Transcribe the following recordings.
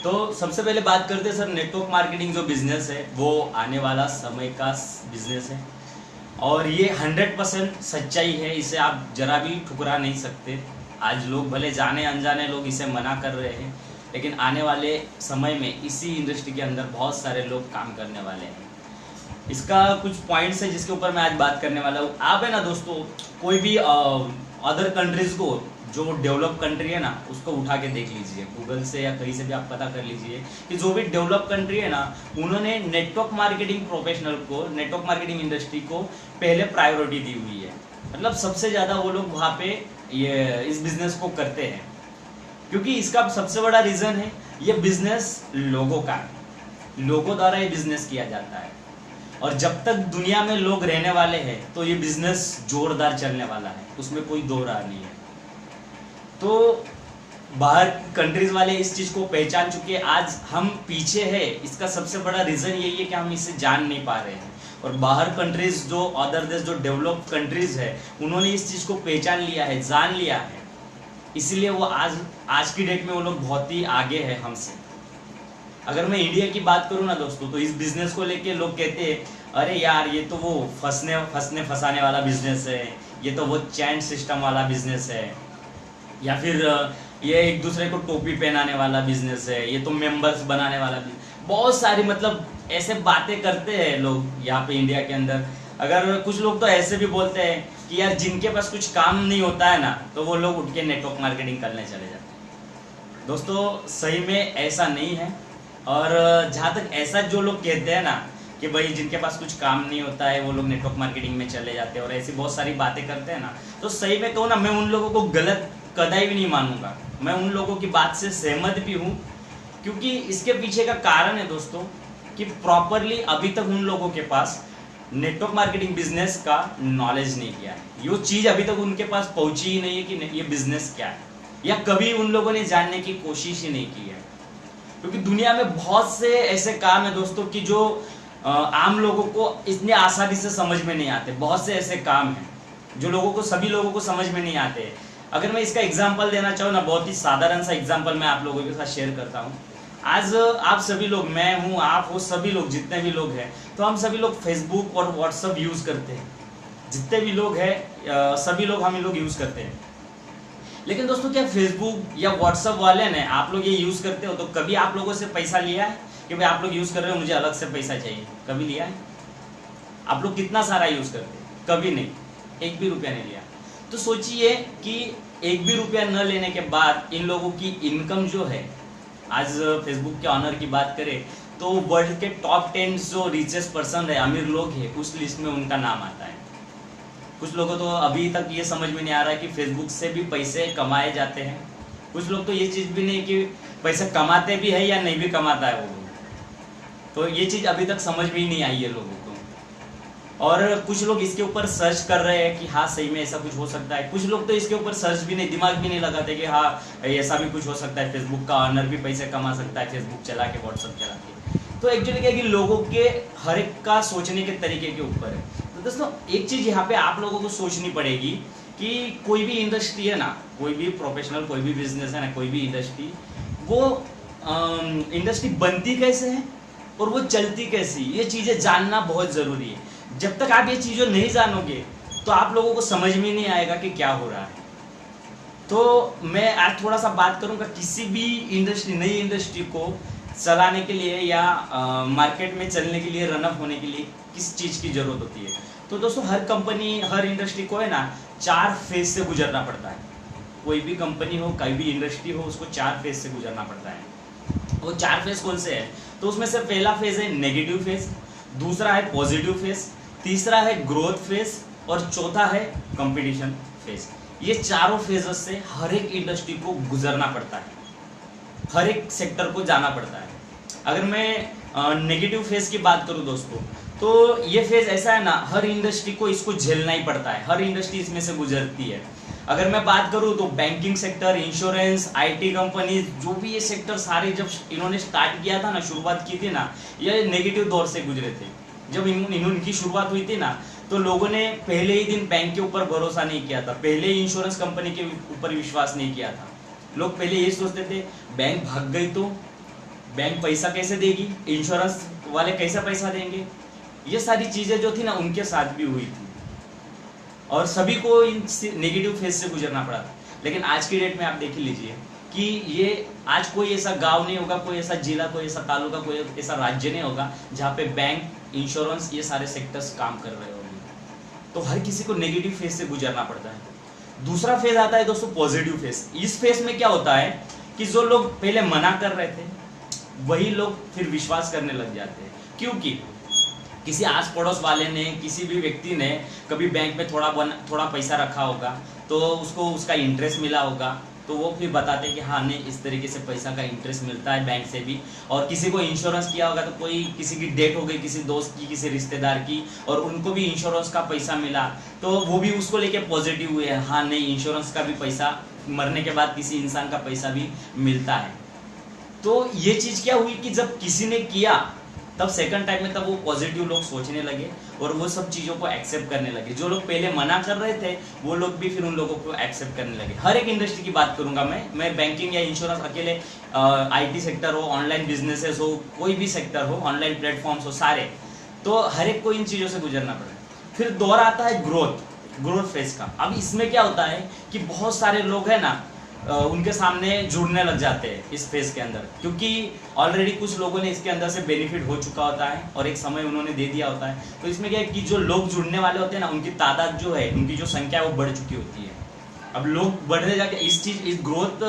तो सबसे पहले बात करते हैं सर, नेटवर्क मार्केटिंग जो बिजनेस है वो आने वाला समय का बिजनेस है और ये 100% सच्चाई है। इसे आप जरा भी ठुकरा नहीं सकते। आज लोग भले जाने अनजाने लोग इसे मना कर रहे हैं, लेकिन आने वाले समय में इसी इंडस्ट्री के अंदर बहुत सारे लोग काम करने वाले हैं। इसका कुछ पॉइंट्स है जिसके ऊपर मैं आज बात करने वाला हूँ। आप है ना दोस्तों, कोई भी अदर कंट्रीज को, जो डेवलप कंट्री है ना, उसको उठा के देख लीजिए, गूगल से या कहीं से भी आप पता कर लीजिए कि जो भी डेवलप कंट्री है ना, उन्होंने नेटवर्क मार्केटिंग प्रोफेशनल को, नेटवर्क मार्केटिंग इंडस्ट्री को पहले प्रायोरिटी दी हुई है। मतलब सबसे ज़्यादा वो लोग वहाँ पे ये इस बिजनेस को करते हैं, क्योंकि इसका सबसे बड़ा रीज़न है ये बिजनेस लोगों का, लोगों द्वारा ये बिजनेस किया जाता है। और जब तक दुनिया में लोग रहने वाले हैं तो ये बिजनेस जोरदार चलने वाला है, उसमें कोई दो राह नहीं है। तो बाहर कंट्रीज वाले इस चीज़ को पहचान चुके हैं। आज हम पीछे हैं, इसका सबसे बड़ा रीज़न यही है कि हम इसे जान नहीं पा रहे हैं। और बाहर कंट्रीज, जो अदर देश, जो डेवलप कंट्रीज है, उन्होंने इस चीज़ को पहचान लिया है, जान लिया है, इसीलिए वो आज की डेट में वो लोग बहुत ही आगे है हमसे। अगर मैं इंडिया की बात करूँ ना दोस्तों, तो इस बिजनेस को लेके लोग कहते हैं, अरे यार ये तो वो फंसाने वाला बिजनेस है, ये तो वो चैन सिस्टम वाला बिजनेस है, या फिर ये एक दूसरे को टोपी पहनाने वाला बिजनेस है, ये तो मेंबर्स बनाने वाला बिजनेस। बहुत सारी मतलब ऐसे बातें करते हैं लोग यहाँ पे इंडिया के अंदर। अगर कुछ लोग तो ऐसे भी बोलते हैं कि यार जिनके पास कुछ काम नहीं होता है ना, तो वो लोग उठ के नेटवर्क मार्केटिंग करने चले जाते हैं। दोस्तों सही में ऐसा नहीं है। और जहाँ तक ऐसा जो लोग कहते हैं ना कि भाई जिनके पास कुछ काम नहीं होता है वो लोग नेटवर्क मार्केटिंग में चले जाते हैं और ऐसी बहुत सारी बातें करते हैं ना, तो सही में कहूँ ना, मैं उन लोगों को गलत कदाई भी नहीं मानूंगा। मैं उन लोगों की बात से सहमत भी हूँ, क्योंकि इसके पीछे का कारण है दोस्तों कि प्रॉपरली अभी तक उन लोगों के पास नेटवर्क मार्केटिंग बिजनेस का नॉलेज नहीं किया है। ये चीज़ अभी तक उनके पास पहुंची ही नहीं है कि ये बिजनेस क्या है, या कभी उन लोगों ने जानने की कोशिश ही नहीं की है। क्योंकि दुनिया में बहुत से ऐसे काम है दोस्तों कि जो आम लोगों को इतने आसानी से समझ में नहीं आते। बहुत से ऐसे काम हैं जो सभी लोगों को समझ में नहीं आते। अगर मैं इसका एग्जांपल देना चाहूँ ना, बहुत ही साधारण सा एग्जांपल मैं आप लोगों के साथ शेयर करता हूँ। आज आप सभी लोग, मैं हूँ, आप हो, सभी लोग जितने भी लोग हैं, तो हम सभी लोग फेसबुक और व्हाट्सअप यूज़ करते हैं। जितने भी लोग हैं सभी लोग हम लोग यूज़ करते हैं। लेकिन दोस्तों क्या फेसबुक या व्हाट्सअप वाले ने, आप लोग ये यूज़ करते हो तो कभी आप लोगों से पैसा लिया है कि भाई आप लोग यूज़ कर रहे हो, मुझे अलग से पैसा चाहिए? कभी लिया है? आप लोग कितना सारा यूज़ करते हैं? कभी नहीं, एक भी रुपया नहीं लिया। तो सोचिए कि एक भी रुपया न लेने के बाद इन लोगों की इनकम जो है, आज फेसबुक के ऑनर की बात करें तो वर्ल्ड के टॉप 10 जो रिचेस्ट पर्सन है, अमीर लोग हैं, उस लिस्ट में उनका नाम आता है। कुछ लोगों तो अभी तक ये समझ में नहीं आ रहा है कि फेसबुक से भी पैसे कमाए जाते हैं। कुछ लोग तो ये चीज़ भी नहीं कि पैसे कमाते भी है या नहीं भी कमाता है वो लोग, तो ये चीज़ अभी तक समझ में ही नहीं आई है लोगों को। और कुछ लोग इसके ऊपर सर्च कर रहे हैं कि हाँ सही में ऐसा कुछ हो सकता है। कुछ लोग तो इसके ऊपर सर्च भी नहीं, दिमाग भी नहीं लगाते कि हाँ ऐसा भी कुछ हो सकता है, फेसबुक का ऑनर भी पैसे कमा सकता है फेसबुक चला के, व्हाट्सअप चला के। तो एक्चुअली क्या है कि लोगों के हर एक का सोचने के तरीके के ऊपर है। तो दोस्तों एक चीज़ यहाँ पे आप लोगों को सोचनी पड़ेगी कि कोई भी इंडस्ट्री है ना, कोई भी प्रोफेशनल, कोई भी बिजनेस है ना, कोई भी इंडस्ट्री, वो इंडस्ट्री बनती कैसे है और वो चलती कैसी, ये चीज़ें जानना बहुत ज़रूरी है। जब तक आप ये चीज़ें नहीं जानोगे तो आप लोगों को समझ में नहीं आएगा कि क्या हो रहा है। तो मैं आज थोड़ा सा बात करूँगा किसी भी इंडस्ट्री, नई इंडस्ट्री को चलाने के लिए या मार्केट में चलने के लिए, रनअप होने के लिए किस चीज़ की ज़रूरत होती है। तो दोस्तों हर कंपनी, हर इंडस्ट्री को है ना 4 फेज से गुजरना पड़ता है। कोई भी कंपनी हो, कोई भी इंडस्ट्री हो, उसको 4 फेज से गुजरना पड़ता है। वो 4 फेज कौन से है? तो उसमें से पहला फेज है नेगेटिव फेज, दूसरा है पॉजिटिव फेज, तीसरा है ग्रोथ फेज और चौथा है कंपटीशन फेज। ये चारों फेजेस से हर एक इंडस्ट्री को गुजरना पड़ता है, हर एक सेक्टर को जाना पड़ता है। अगर मैं नेगेटिव फेज की बात करूं दोस्तों, तो ये फेज ऐसा है ना, हर इंडस्ट्री को इसको झेलना ही पड़ता है, हर इंडस्ट्री इसमें से गुजरती है। अगर मैं बात करूं तो banking sector, insurance, IT company, जो भी ये सेक्टर सारे जब इन्होंने स्टार्ट किया था ना, शुरुआत की थी ना, ये नेगेटिव दौर से गुजरे थे। जब इनकी शुरुआत हुई थी ना, तो लोगों ने पहले ही दिन बैंक के ऊपर भरोसा नहीं किया था, पहले ही इंश्योरेंस कंपनी के ऊपर विश्वास नहीं किया था। लोग पहले ये सोचते थे बैंक भाग गई तो बैंक पैसा कैसे देगी, इंश्योरेंस वाले कैसे पैसा देंगे, ये सारी चीज़ें जो थी ना उनके साथ भी हुई थी और सभी को इन नेगेटिव फेज से गुजरना पड़ा था। लेकिन आज की डेट में आप देख लीजिए कि ये आज कोई ऐसा गांव नहीं होगा, कोई ऐसा जिला, कोई ऐसा तालुका, कोई ऐसा राज्य नहीं होगा जहाँ पे बैंक, इंश्योरेंस, ये सारे सेक्टर्स काम कर रहे होंगे। तो हर किसी को नेगेटिव फेज से गुजरना पड़ता है। दूसरा फेज आता है दोस्तों पॉजिटिव फेज। इस फेज में क्या होता है कि जो लोग पहले मना कर रहे थे वही लोग फिर विश्वास करने लग जाते हैं, क्योंकि किसी आस पड़ोस वाले ने, किसी भी व्यक्ति ने कभी बैंक में थोड़ा पैसा रखा होगा तो उसको उसका इंटरेस्ट मिला होगा, तो वो फिर बताते हैं कि हाँ नहीं, इस तरीके से पैसा का इंटरेस्ट मिलता है बैंक से भी। और किसी को इंश्योरेंस किया होगा तो कोई, किसी की डेथ हो गई, किसी दोस्त की, किसी रिश्तेदार की, और उनको भी इंश्योरेंस का पैसा मिला तो वो भी उसको लेके पॉजिटिव हुए हैं, हाँ नहीं, इंश्योरेंस का भी पैसा, मरने के बाद किसी इंसान का पैसा भी मिलता है। तो ये चीज़ क्या हुई कि जब किसी ने किया तब सेकंड टाइम में तब वो पॉजिटिव लोग सोचने लगे और वो सब चीज़ों को एक्सेप्ट करने लगे। जो लोग पहले मना कर रहे थे वो लोग भी फिर उन लोगों को एक्सेप्ट करने लगे। हर एक इंडस्ट्री की बात करूंगा मैं बैंकिंग या इंश्योरेंस अकेले, आईटी सेक्टर हो, ऑनलाइन बिजनेसेस हो, कोई भी सेक्टर हो, ऑनलाइन प्लेटफॉर्म्स हो, सारे, तो हर एक को इन चीज़ों से गुजरना पड़ा। फिर दौर आता है ग्रोथ फेज का। अब इसमें क्या होता है कि बहुत सारे लोग हैं ना, उनके सामने जुड़ने लग जाते हैं इस फेज के अंदर, क्योंकि ऑलरेडी कुछ लोगों ने इसके अंदर से बेनिफिट हो चुका होता है और एक समय उन्होंने दे दिया होता है। तो इसमें क्या है कि जो लोग जुड़ने वाले होते हैं ना, उनकी तादाद जो है, उनकी जो संख्या है वो बढ़ चुकी होती है। अब लोग बढ़ने जाके इस ग्रोथ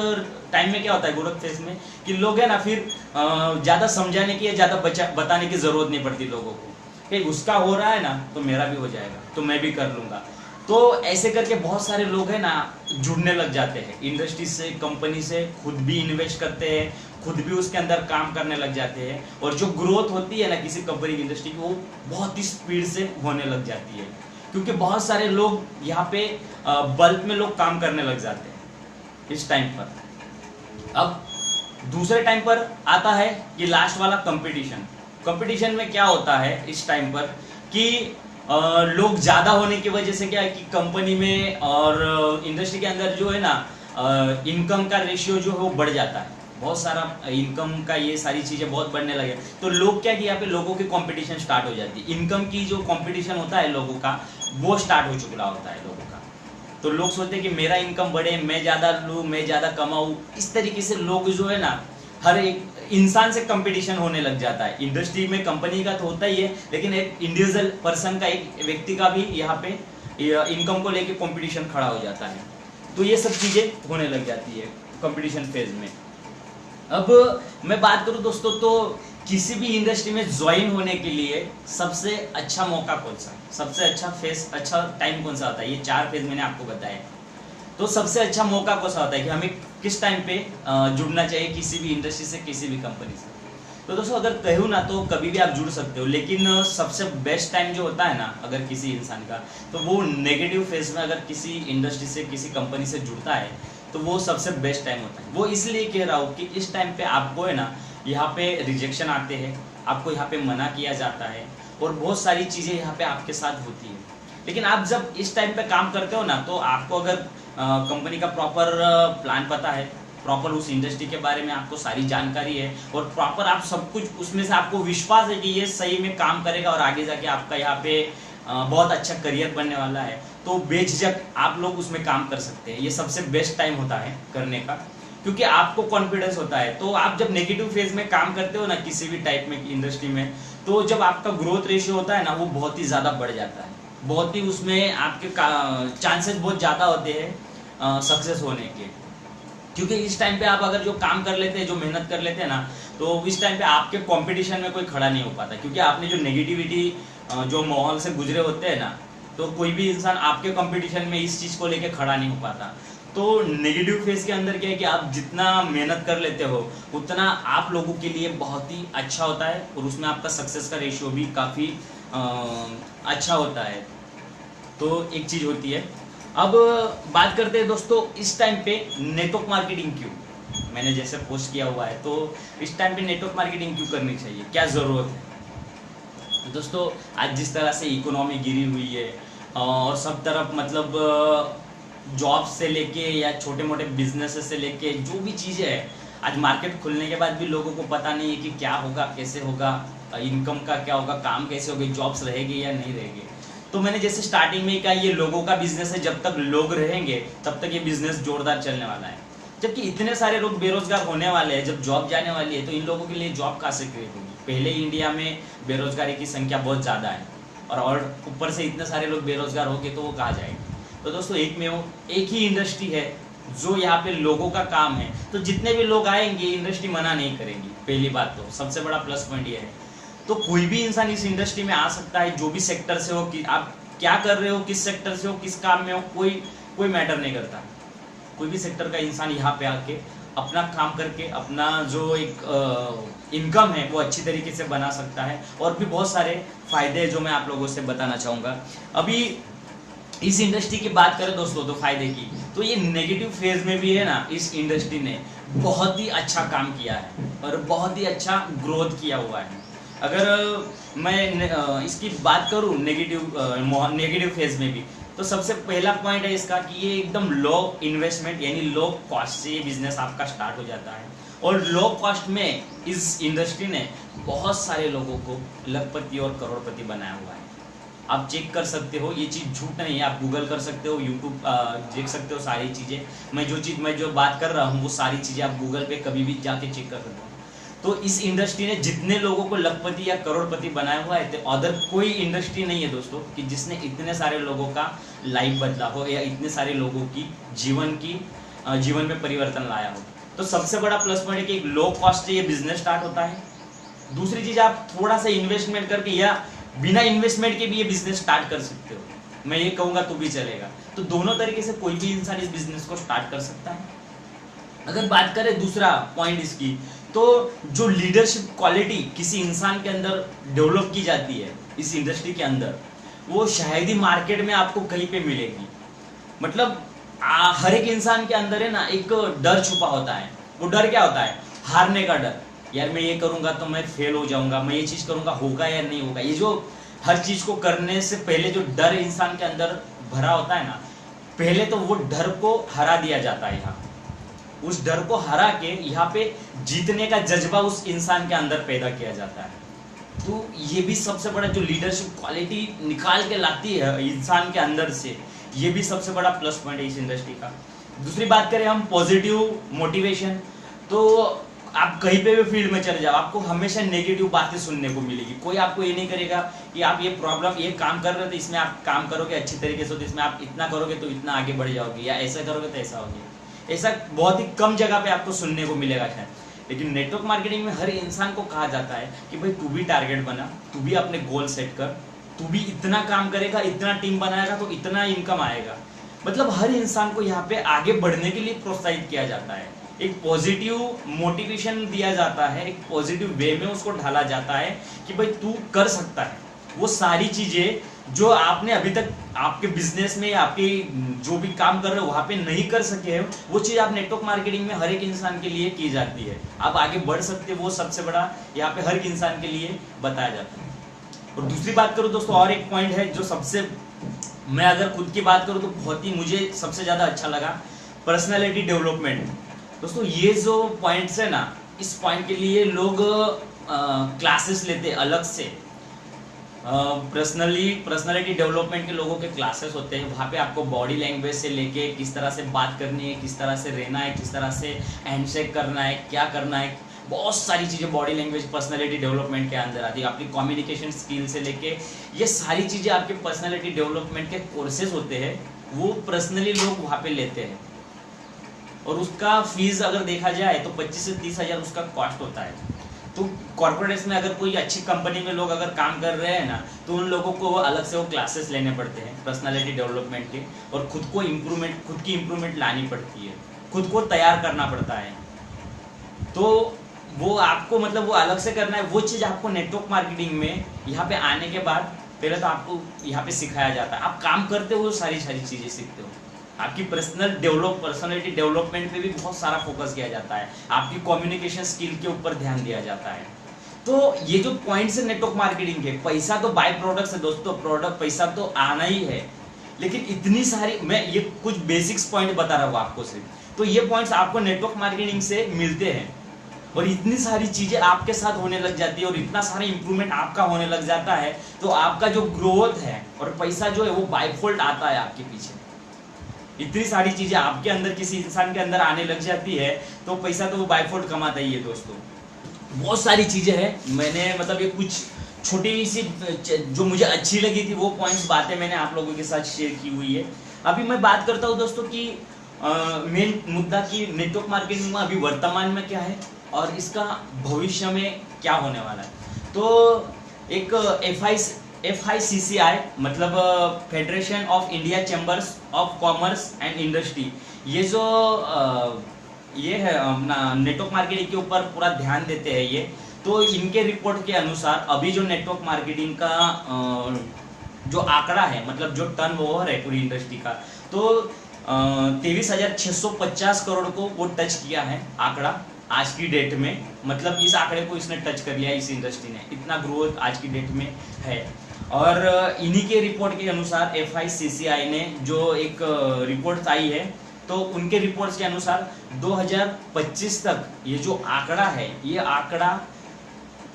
टाइम में क्या होता है, ग्रोथ फेज में, कि लोग है ना फिर ज़्यादा समझाने की या ज़्यादा बताने की ज़रूरत नहीं पड़ती लोगों को कि उसका हो रहा है ना तो मेरा भी हो जाएगा, तो मैं भी कर लूँगा। तो ऐसे करके बहुत सारे लोग हैं ना जुड़ने लग जाते हैं इंडस्ट्री से, कंपनी से, खुद भी इन्वेस्ट करते हैं, खुद भी उसके अंदर काम करने लग जाते हैं, और जो ग्रोथ होती है ना किसी कंपनी की, इंडस्ट्री की, वो बहुत ही स्पीड से होने लग जाती है, क्योंकि बहुत सारे लोग यहाँ पे बल्क में लोग काम करने लग जाते हैं इस टाइम पर। अब दूसरे टाइम पर आता है कि लास्ट वाला कंपटीशन में क्या होता है इस टाइम पर कि लोग ज़्यादा होने की वजह से क्या है कि कंपनी में और इंडस्ट्री के अंदर जो है ना इनकम का रेशियो जो है वो बढ़ जाता है, बहुत सारा इनकम का, ये सारी चीज़ें बहुत बढ़ने लगे। तो लोग क्या कि यहाँ पे लोगों की कंपटीशन स्टार्ट हो जाती है, इनकम की जो कंपटीशन होता है लोगों का वो स्टार्ट हो चुका होता है लोगों का। तो लोग सोचते हैं कि मेरा इनकम बढ़े, मैं ज़्यादा लूँ, मैं ज़्यादा कमाऊँ, इस तरीके से लोग जो है ना हर एक इंसान से कंपटीशन होने लग जाता है। इंडस्ट्री में कंपनी का तो होता ही है, लेकिन एक इंडिविजुअल पर्सन का, एक व्यक्ति का भी यहाँ पे इनकम को लेके कंपटीशन खड़ा हो जाता है। तो ये सब चीज़ें होने लग जाती है कंपटीशन फेज में। अब मैं बात करूँ दोस्तों, तो किसी भी इंडस्ट्री में ज्वाइन होने के लिए सबसे अच्छा मौका कौन सा, सबसे अच्छा फेज, अच्छा टाइम कौन सा होता है? ये 4 फेज मैंने आपको बताया। तो सबसे अच्छा मौका कौन सा होता है कि हमें किस टाइम पे जुड़ना चाहिए किसी भी इंडस्ट्री से, किसी भी कंपनी से? तो दोस्तों अगर कहूँ ना तो कभी भी आप जुड़ सकते हो, लेकिन सबसे बेस्ट टाइम जो होता है ना अगर किसी इंसान का, तो वो नेगेटिव फेज में अगर किसी इंडस्ट्री से, किसी कंपनी से जुड़ता है तो वो सबसे बेस्ट टाइम होता है। वो इसलिए कह रहा हूँ कि इस टाइम पे आपको है ना यहाँ पे रिजेक्शन आते हैं, आपको यहाँ पे मना किया जाता है और बहुत सारी चीज़ें यहाँ पे आपके साथ होती है। लेकिन आप जब इस टाइम पे काम करते हो ना, तो आपको अगर कंपनी का प्रॉपर प्लान पता है, प्रॉपर उस इंडस्ट्री के बारे में आपको सारी जानकारी है और प्रॉपर आप सब कुछ उसमें से आपको विश्वास है कि ये सही में काम करेगा और आगे जाके आपका यहाँ पे बहुत अच्छा करियर बनने वाला है, तो बेझिझक आप लोग उसमें काम कर सकते हैं। ये सबसे बेस्ट टाइम होता है करने का, क्योंकि आपको कॉन्फिडेंस होता है। तो आप जब नेगेटिव फेज में काम करते हो ना किसी भी टाइप में इंडस्ट्री में, तो जब आपका ग्रोथ रेशियो होता है ना वो बहुत ही ज़्यादा बढ़ जाता है, बहुत ही उसमें आपके चांसेस बहुत ज़्यादा होते हैं सक्सेस होने के। क्योंकि इस टाइम पे आप अगर जो काम कर लेते हैं, जो मेहनत कर लेते हैं ना, तो इस टाइम पे आपके कंपटीशन में कोई खड़ा नहीं हो पाता, क्योंकि आपने जो नेगेटिविटी जो माहौल से गुजरे होते हैं ना, तो कोई भी इंसान आपके कंपटीशन में इस चीज़ को लेके खड़ा नहीं हो पाता। तो नेगेटिव फेज के अंदर क्या है कि आप जितना मेहनत कर लेते हो उतना आप लोगों के लिए बहुत ही अच्छा होता है और उसमें आपका सक्सेस का रेशियो भी काफ़ी अच्छा होता है। तो एक चीज़ होती है। अब बात करते हैं दोस्तों इस टाइम पे नेटवर्क मार्केटिंग क्यों, मैंने जैसे पोस्ट किया हुआ है, तो इस टाइम पे नेटवर्क मार्केटिंग क्यों करनी चाहिए, क्या ज़रूरत है? तो दोस्तों आज जिस तरह से इकोनॉमी गिरी हुई है और सब तरफ मतलब जॉब से लेके या छोटे मोटे बिजनेस से लेके जो भी चीज़ें हैं, आज मार्केट खुलने के बाद भी लोगों को पता नहीं है कि क्या होगा, कैसे होगा, इनकम का क्या होगा, काम कैसे होगी, जॉब्स रहेगी या नहीं रहेगी। तो मैंने जैसे स्टार्टिंग में ही कहा, ये लोगों का बिजनेस है, जब तक लोग रहेंगे तब तक ये बिजनेस जोरदार चलने वाला है। जबकि इतने सारे लोग बेरोजगार होने वाले हैं, जब जॉब जाने वाली है तो इन लोगों के लिए जॉब कहाँ से क्रिएट होगी। पहले ही इंडिया में बेरोजगारी की संख्या बहुत ज़्यादा है और ऊपर से इतने सारे लोग बेरोजगार हो गए तो वो कहाँ जाएंगे। तो दोस्तों एक ही इंडस्ट्री है जो यहाँ पे लोगों का काम है, तो जितने भी लोग आएंगे इंडस्ट्री मना नहीं करेंगी। पहली बात तो सबसे बड़ा प्लस पॉइंट ये है। तो कोई भी इंसान इस इंडस्ट्री में आ सकता है, जो भी सेक्टर से हो, कि आप क्या कर रहे हो, किस सेक्टर से हो, किस काम में हो, कोई मैटर नहीं करता। कोई भी सेक्टर का इंसान यहाँ पे आके अपना काम करके अपना जो एक इनकम है वो अच्छी तरीके से बना सकता है। और भी बहुत सारे फायदे हैं जो मैं आप लोगों से बताना चाहूँगा। अभी इस इंडस्ट्री की बात करें दोस्तों तो फायदे की, तो ये नेगेटिव फेज में भी है ना, इस इंडस्ट्री ने बहुत ही अच्छा काम किया है और बहुत ही अच्छा ग्रोथ किया हुआ है। अगर मैं इसकी बात करूँ नेगेटिव फेज में भी, तो सबसे पहला पॉइंट है इसका कि ये एकदम लो इन्वेस्टमेंट यानी लो कॉस्ट से ये बिजनेस आपका स्टार्ट हो जाता है। और लो कॉस्ट में इस इंडस्ट्री ने बहुत सारे लोगों को लखपति और करोड़पति बनाया हुआ है। आप चेक कर सकते हो, ये चीज़ झूठ नहीं है, आप गूगल कर सकते हो, यूट्यूब देख सकते हो सारी चीज़ें। मैं जो बात कर रहा हूँ वो सारी चीज़ें आप गूगल पे कभी भी जाके चेक कर सकते हो। तो इस इंडस्ट्री ने जितने लोगों को लखपति या करोड़पति बनाया हुआ है, तो अदर कोई इंडस्ट्री नहीं है दोस्तों कि जिसने इतने सारे लोगों का लाइफ बदला हो या इतने सारे लोगों की जीवन में परिवर्तन लाया हो। तो सबसे बड़ा प्लस पॉइंट है कि लो कॉस्ट से ये बिजनेस स्टार्ट होता है। दूसरी चीज़, आप थोड़ा सा इन्वेस्टमेंट करके या बिना इन्वेस्टमेंट के भी ये बिजनेस स्टार्ट कर सकते हो, मैं ये कहूँगा तो भी चलेगा। तो दोनों तरीके से कोई भी इंसान इस बिजनेस को स्टार्ट कर सकता है। अगर बात करें दूसरा पॉइंट इसकी, तो जो लीडरशिप क्वालिटी किसी इंसान के अंदर डेवलप की जाती है इस इंडस्ट्री के अंदर, वो शायद ही मार्केट में आपको कहीं पे मिलेगी। मतलब हर एक इंसान के अंदर है ना एक डर छुपा होता है। वो डर क्या होता है? हारने का डर। यार मैं ये करूंगा तो मैं फेल हो जाऊंगा, मैं ये चीज करूंगा होगा या नहीं होगा। ये जो हर चीज को करने से पहले जो डर इंसान के अंदर भरा होता है ना, पहले तो वो डर को हरा दिया जाता है। यहाँ उस डर को हरा के यहाँ पे जीतने का जज्बा उस इंसान के अंदर पैदा किया जाता है। तो ये भी सबसे बड़ा जो लीडरशिप क्वालिटी निकाल के लाती है इंसान के अंदर से, ये भी सबसे बड़ा प्लस पॉइंट है इस इंडस्ट्री का। दूसरी बात करें हम पॉजिटिव मोटिवेशन, तो आप कहीं पे भी फील्ड में चले जाओ, आपको हमेशा नेगेटिव बातें सुनने को मिलेगी। कोई आपको ये नहीं करेगा कि आप ये प्रॉब्लम, ये काम कर रहे हो तो इसमें आप काम करोगे अच्छी तरीके से, तो इसमें आप इतना करोगे तो इतना आगे बढ़ जाओगे, या ऐसा करोगे तो ऐसा होगे। ऐसा बहुत ही कम जगह पे आपको सुनने को मिलेगा शायद। लेकिन नेटवर्क मार्केटिंग में हर इंसान को कहा जाता है कि भाई तू भी टारगेट बना, तू भी अपने गोल सेट कर, तू भी इतना काम करेगा, इतना टीम बनाएगा तो इतना इनकम आएगा। मतलब हर इंसान को यहाँ पे आगे बढ़ने के लिए प्रोत्साहित किया जाता है, एक पॉजिटिव मोटिवेशन दिया जाता है, एक पॉजिटिव वे में उसको ढाला जाता है कि भाई तू कर सकता है। वो सारी चीजें जो आपने अभी तक आपके बिजनेस में, आपके जो भी काम कर रहे हो वहां पे नहीं कर सके हैं, वो चीज आप नेटवर्क मार्केटिंग में हर एक इंसान के लिए की जाती है। आप आगे बढ़ सकते हो, वो सबसे बड़ा यहाँ पे हर एक इंसान के लिए बताया जाता है। और दूसरी बात करूँ दोस्तों, और एक पॉइंट है जो सबसे, मैं अगर खुद की बात करूँ तो बहुत ही मुझे सबसे ज्यादा अच्छा लगा, पर्सनैलिटी डेवलपमेंट। दोस्तों ये जो पॉइंट्स है ना, इस पॉइंट के लिए लोग क्लासेस लेते हैं अलग से। पर्सनालिटी डेवलपमेंट के लोगों के क्लासेस होते हैं। वहाँ पे आपको बॉडी लैंग्वेज से लेके किस तरह से बात करनी है, किस तरह से रहना है, किस तरह से हैंडशेक करना है, क्या करना है, बहुत सारी चीज़ें बॉडी लैंग्वेज पर्सनालिटी डेवलपमेंट के अंदर आती है। आपकी कम्युनिकेशन स्किल से लेके ये सारी चीज़ें आपके पर्सनालिटी डेवलपमेंट के कोर्सेज होते हैं, वो पर्सनली लोग वहाँ पे लेते हैं। और उसका फीस अगर देखा जाए तो 25 से 30 हज़ार उसका कॉस्ट होता है। तो कॉर्पोरेट्स में अगर कोई अच्छी कंपनी में लोग अगर काम कर रहे हैं ना, तो उन लोगों को अलग से वो क्लासेस लेने पड़ते हैं पर्सनालिटी डेवलपमेंट के, और खुद की इम्प्रूवमेंट लानी पड़ती है, खुद को तैयार करना पड़ता है। तो वो आपको मतलब वो अलग से करना है। वो चीज़ आपको नेटवर्क मार्केटिंग में यहाँ पे आने के बाद पहले तो आपको यहाँ पे सिखाया जाता है। आप काम करते हो सारी चीज़ें सीखते हो। आपकी पर्सनालिटी डेवलपमेंट पे भी बहुत सारा फोकस किया जाता है, आपकी कम्युनिकेशन स्किल के ऊपर ध्यान दिया जाता है। तो ये जो पॉइंट्स है नेटवर्क मार्केटिंग के, पैसा तो बाय प्रोडक्ट्स है दोस्तों, पैसा तो आना ही है, लेकिन इतनी सारी, मैं ये कुछ बेसिक्स पॉइंट बता रहा हूँ आपको सिर्फ, तो ये पॉइंट्स आपको नेटवर्क मार्केटिंग से मिलते हैं। और इतनी सारी चीजें आपके साथ होने लग जाती है और इतना सारा इंप्रूवमेंट आपका होने लग जाता है, तो आपका जो ग्रोथ है और पैसा जो है वो बाय डिफॉल्ट आता है आपके पीछे। इतनी सारी चीजें आपके अंदर, किसी इंसान के अंदर आने लग जाती है, तो पैसा तो वो बाय डिफॉल्ट कमाता ही है दोस्तों। बहुत सारी चीजें हैं, मैंने मतलब ये कुछ छोटी सी जो मुझे अच्छी लगी थी वो पॉइंट्स, बातें मैंने आप लोगों के साथ शेयर की हुई है। अभी मैं बात करता हूँ दोस्तों कि मेन मुद्दा की नेटवर्क मार्केटिंग में अभी वर्तमान में क्या है और इसका भविष्य में क्या होने वाला है। तो एक FICCI मतलब federation of India chambers of commerce and industry, ये जो ये है अपना नेटवर्क मार्केटिंग के ऊपर पूरा ध्यान देते हैं ये। तो इनके रिपोर्ट के अनुसार अभी जो नेटवर्क मार्केटिंग का जो आंकड़ा है, मतलब जो टर्नओवर है पूरी इंडस्ट्री का, तो 23,650 करोड़ को वो टच किया है आंकड़ा आज की डेट में। मतलब इस आंकड़े को इसने टच कर लिया इस इंडस्ट्री ने, इतना ग्रोथ आज की डेट में है। और इन्हीं के रिपोर्ट के अनुसार FICCI ने जो एक रिपोर्ट आई है, तो उनके रिपोर्ट्स के अनुसार 2025 तक ये जो आंकड़ा है, ये आंकड़ा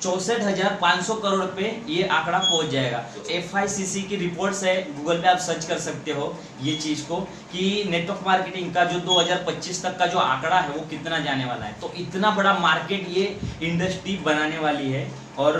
64,500 करोड़ पे ये आंकड़ा पहुंच जाएगा। FICCI की रिपोर्ट्स है, गूगल पे आप सर्च कर सकते हो ये चीज को, कि नेटवर्क मार्केटिंग का जो 2025 तक का जो आंकड़ा है वो कितना जाने वाला है। तो इतना बड़ा मार्केट ये इंडस्ट्री बनाने वाली है और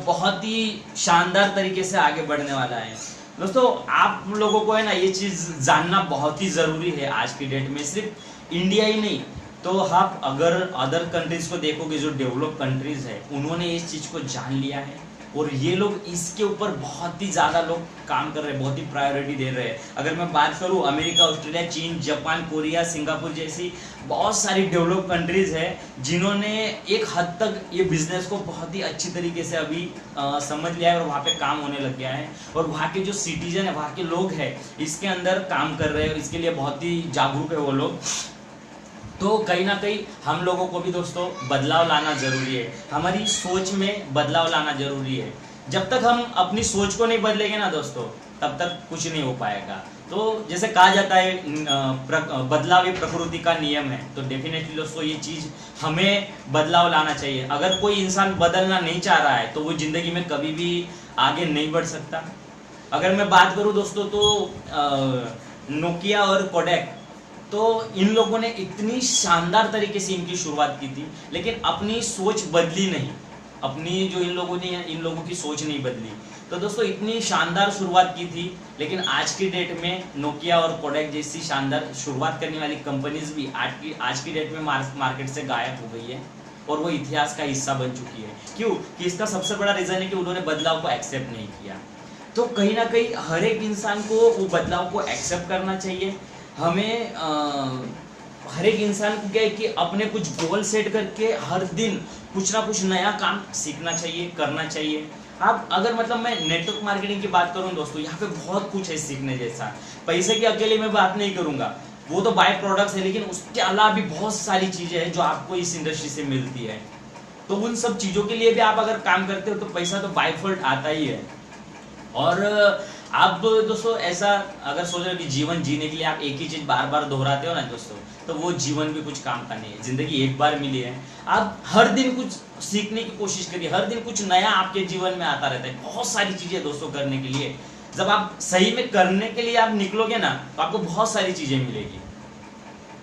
बहुत ही शानदार तरीके से आगे बढ़ने वाला है। दोस्तों आप लोगों को है ना ये चीज जानना बहुत ही जरूरी है आज की डेट में। सिर्फ इंडिया ही नहीं, तो आप अगर अदर कंट्रीज को देखोगे, जो डेवलप कंट्रीज है, उन्होंने इस चीज को जान लिया है और ये लोग इसके ऊपर बहुत ही ज्यादा लोग काम कर रहे हैं, बहुत ही प्रायोरिटी दे रहे हैं। अगर मैं बात करूं, अमेरिका, ऑस्ट्रेलिया, चीन, जापान, कोरिया, सिंगापुर जैसी बहुत सारी डेवलप कंट्रीज है जिन्होंने एक हद तक ये बिजनेस को बहुत ही अच्छी तरीके से अभी समझ लिया है और वहाँ पे काम होने लग गया है। और वहाँ के जो सिटीजन है, वहाँ के लोग हैं, इसके अंदर काम कर रहे हैं, इसके लिए बहुत ही जागरूक है वो लोग। तो कहीं ना कहीं हम लोगों को भी दोस्तों बदलाव लाना जरूरी है, हमारी सोच में बदलाव लाना जरूरी है। जब तक हम अपनी सोच को नहीं बदलेंगे ना दोस्तों, तब तक कुछ नहीं हो पाएगा। तो जैसे कहा जाता है बदलाव ही प्रकृति का नियम है, तो डेफिनेटली दोस्तों ये चीज हमें बदलाव लाना चाहिए। अगर कोई इंसान बदलना नहीं चाह रहा है तो वो जिंदगी में कभी भी आगे नहीं बढ़ सकता। अगर मैं बात करूं दोस्तों, तो नोकिया और कोडेक, तो इन लोगों ने इतनी शानदार तरीके से इनकी शुरुआत की थी, लेकिन अपनी सोच बदली नहीं, अपनी जो इन लोगों की सोच नहीं बदली। तो दोस्तों इतनी शानदार शुरुआत की थी, लेकिन आज की डेट में नोकिया और कोडेक जैसी शानदार शुरुआत करने वाली कंपनीज भी आज की डेट में मार्केट से गायब हो गई है और वो इतिहास का हिस्सा बन चुकी है। क्यों? कि इसका सबसे बड़ा रीजन है कि उन्होंने बदलाव को एक्सेप्ट नहीं किया। तो कहीं ना कहीं हर एक इंसान को वो बदलाव को एक्सेप्ट करना चाहिए। हमें हर एक इंसान को क्या है कि अपने कुछ गोल सेट करके हर दिन कुछ ना कुछ नया काम सीखना चाहिए, करना चाहिए। आप अगर मतलब मैं नेटवर्क मार्केटिंग की बात करूं दोस्तों, यहाँ पे बहुत कुछ है सीखने जैसा। पैसे की अकेले मैं बात नहीं करूंगा, वो तो बाय प्रोडक्ट्स है, लेकिन उसके अलावा भी बहुत सारी चीजें हैं जो आपको इस इंडस्ट्री से मिलती है। तो उन सब चीजों के लिए भी आप अगर काम करते हो तो पैसा तो बाय डिफॉल्ट आता ही है। और आप दोस्तों ऐसा अगर सोच रहे हो कि जीवन जीने के लिए आप एक ही चीज बार बार दोहराते हो ना दोस्तों, तो वो जीवन भी कुछ काम का नहीं है। जिंदगी एक बार मिली है, आप हर दिन कुछ सीखने की कोशिश करिए, हर दिन कुछ नया आपके जीवन में आता रहता है। बहुत सारी चीजें दोस्तों करने के लिए, जब आप सही में करने के लिए आप निकलोगे ना, तो आपको बहुत सारी चीजें मिलेगी।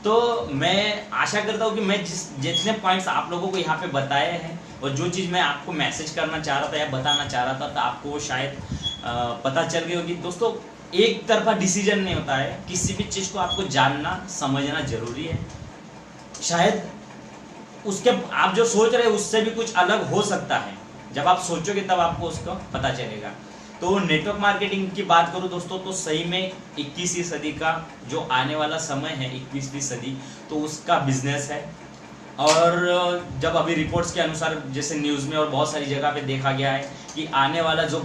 तो मैं आशा करता हूँ कि मैं जितने पॉइंट्स आप लोगों को यहाँ पे बताए हैं और जो चीज़ मैं आपको मैसेज करना चाह रहा था या बताना चाह रहा था, तो आपको शायद पता चल गई होगी। दोस्तों एक तरफा डिसीजन नहीं होता है, किसी भी चीज़ को आपको जानना समझना जरूरी है। शायद उसके आप जो सोच रहे हैं उससे भी कुछ अलग हो सकता है, जब आप सोचोगे तब आपको उसका पता चलेगा। तो नेटवर्क मार्केटिंग की बात करूं दोस्तों, तो सही में 21वीं सदी का जो आने वाला समय है, 21वीं सदी, तो उसका बिजनेस है। और जब अभी रिपोर्ट्स के अनुसार जैसे न्यूज़ में और बहुत सारी जगह पे देखा गया है कि आने वाला जो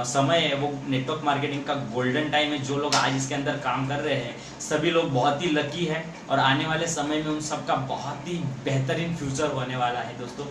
समय है वो नेटवर्क मार्केटिंग का गोल्डन टाइम है। जो लोग आज इसके अंदर काम कर रहे हैं सभी लोग बहुत ही लकी हैं और आने वाले समय में उन सबका बहुत ही बेहतरीन फ्यूचर होने वाला है दोस्तों।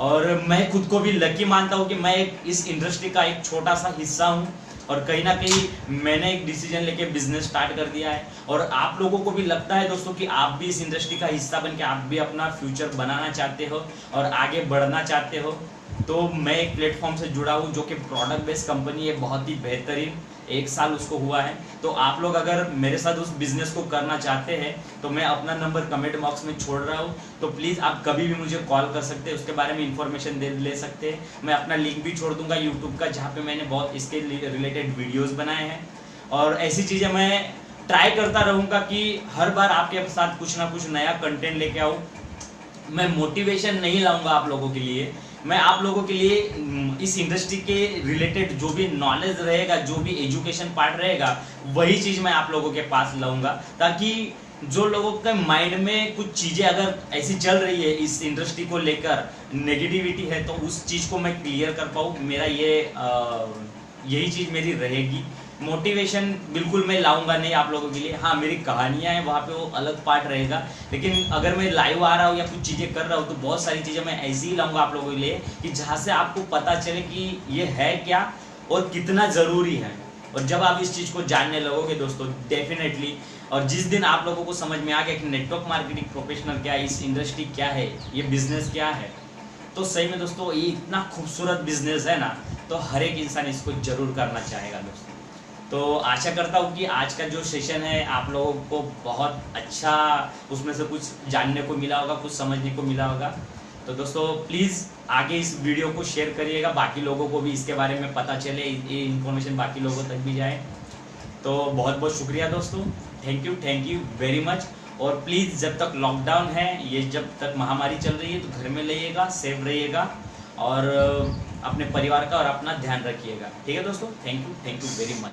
और मैं खुद को भी लकी मानता हूँ कि मैं इस इंडस्ट्री का एक छोटा सा हिस्सा हूँ और कहीं ना कहीं मैंने एक डिसीजन लेके बिजनेस स्टार्ट कर दिया है। और आप लोगों को भी लगता है दोस्तों कि आप भी इस इंडस्ट्री का हिस्सा बन के आप भी अपना फ्यूचर बनाना चाहते हो और आगे बढ़ना चाहते हो, तो मैं एक प्लेटफॉर्म से जुड़ा हूँ जो कि प्रोडक्ट बेस्ड कंपनी है, बहुत ही बेहतरीन, 1 साल उसको हुआ है। तो आप लोग अगर मेरे साथ उस बिजनेस को करना चाहते हैं तो मैं अपना नंबर कमेंट बॉक्स में छोड़ रहा हूँ, तो प्लीज़ आप कभी भी मुझे कॉल कर सकते हैं, उसके बारे में इंफॉर्मेशन ले सकते हैं। मैं अपना लिंक भी छोड़ दूंगा यूट्यूब का, जहाँ पे मैंने बहुत इसके रिलेटेड वीडियोस बनाए हैं। और ऐसी चीज़ें मैं ट्राई करता रहूँगा कि हर बार आपके साथ कुछ ना कुछ नया कंटेंट लेके आऊँ। मैं मोटिवेशन नहीं लाऊंगा आप लोगों के लिए, मैं आप लोगों के लिए इस इंडस्ट्री के रिलेटेड जो भी नॉलेज रहेगा, जो भी एजुकेशन पार्ट रहेगा, वही चीज़ मैं आप लोगों के पास लाऊंगा, ताकि जो लोगों के माइंड में कुछ चीज़ें अगर ऐसी चल रही है इस इंडस्ट्री को लेकर, नेगेटिविटी है, तो उस चीज़ को मैं क्लियर कर पाऊँ। मेरा यही चीज़ मेरी रहेगी। मोटिवेशन बिल्कुल मैं लाऊंगा नहीं आप लोगों के लिए। हाँ, मेरी कहानियाँ हैं, वहाँ पे वो अलग पार्ट रहेगा, लेकिन अगर मैं लाइव आ रहा हूँ या कुछ चीज़ें कर रहा हूँ तो बहुत सारी चीज़ें मैं ऐसी ही लाऊंगा आप लोगों के लिए कि जहाँ से आपको पता चले कि ये है क्या और कितना ज़रूरी है। और जब आप इस चीज़ को जानने लगोगे दोस्तों, डेफिनेटली, और जिस दिन आप लोगों को समझ में आ गया कि नेटवर्क मार्केटिंग प्रोफेशनल क्या है, इस इंडस्ट्री क्या है, ये बिजनेस क्या है, तो सही में दोस्तों ये इतना खूबसूरत बिजनेस है ना, तो हर एक इंसान इसको जरूर करना चाहेगा दोस्तों। तो आशा करता हूँ कि आज का जो सेशन है आप लोगों को बहुत अच्छा, उसमें से कुछ जानने को मिला होगा, कुछ समझने को मिला होगा। तो दोस्तों प्लीज़ आगे इस वीडियो को शेयर करिएगा, बाकी लोगों को भी इसके बारे में पता चले, ये इन्फॉर्मेशन बाकी लोगों तक भी जाए। तो बहुत बहुत शुक्रिया दोस्तों, थैंक यू वेरी मच। और प्लीज़ जब तक लॉकडाउन है, ये जब तक महामारी चल रही है, तो घर में रहिएगा, सेफ रहिएगा और अपने परिवार का और अपना ध्यान रखिएगा। ठीक है दोस्तों, थैंक यू वेरी मच।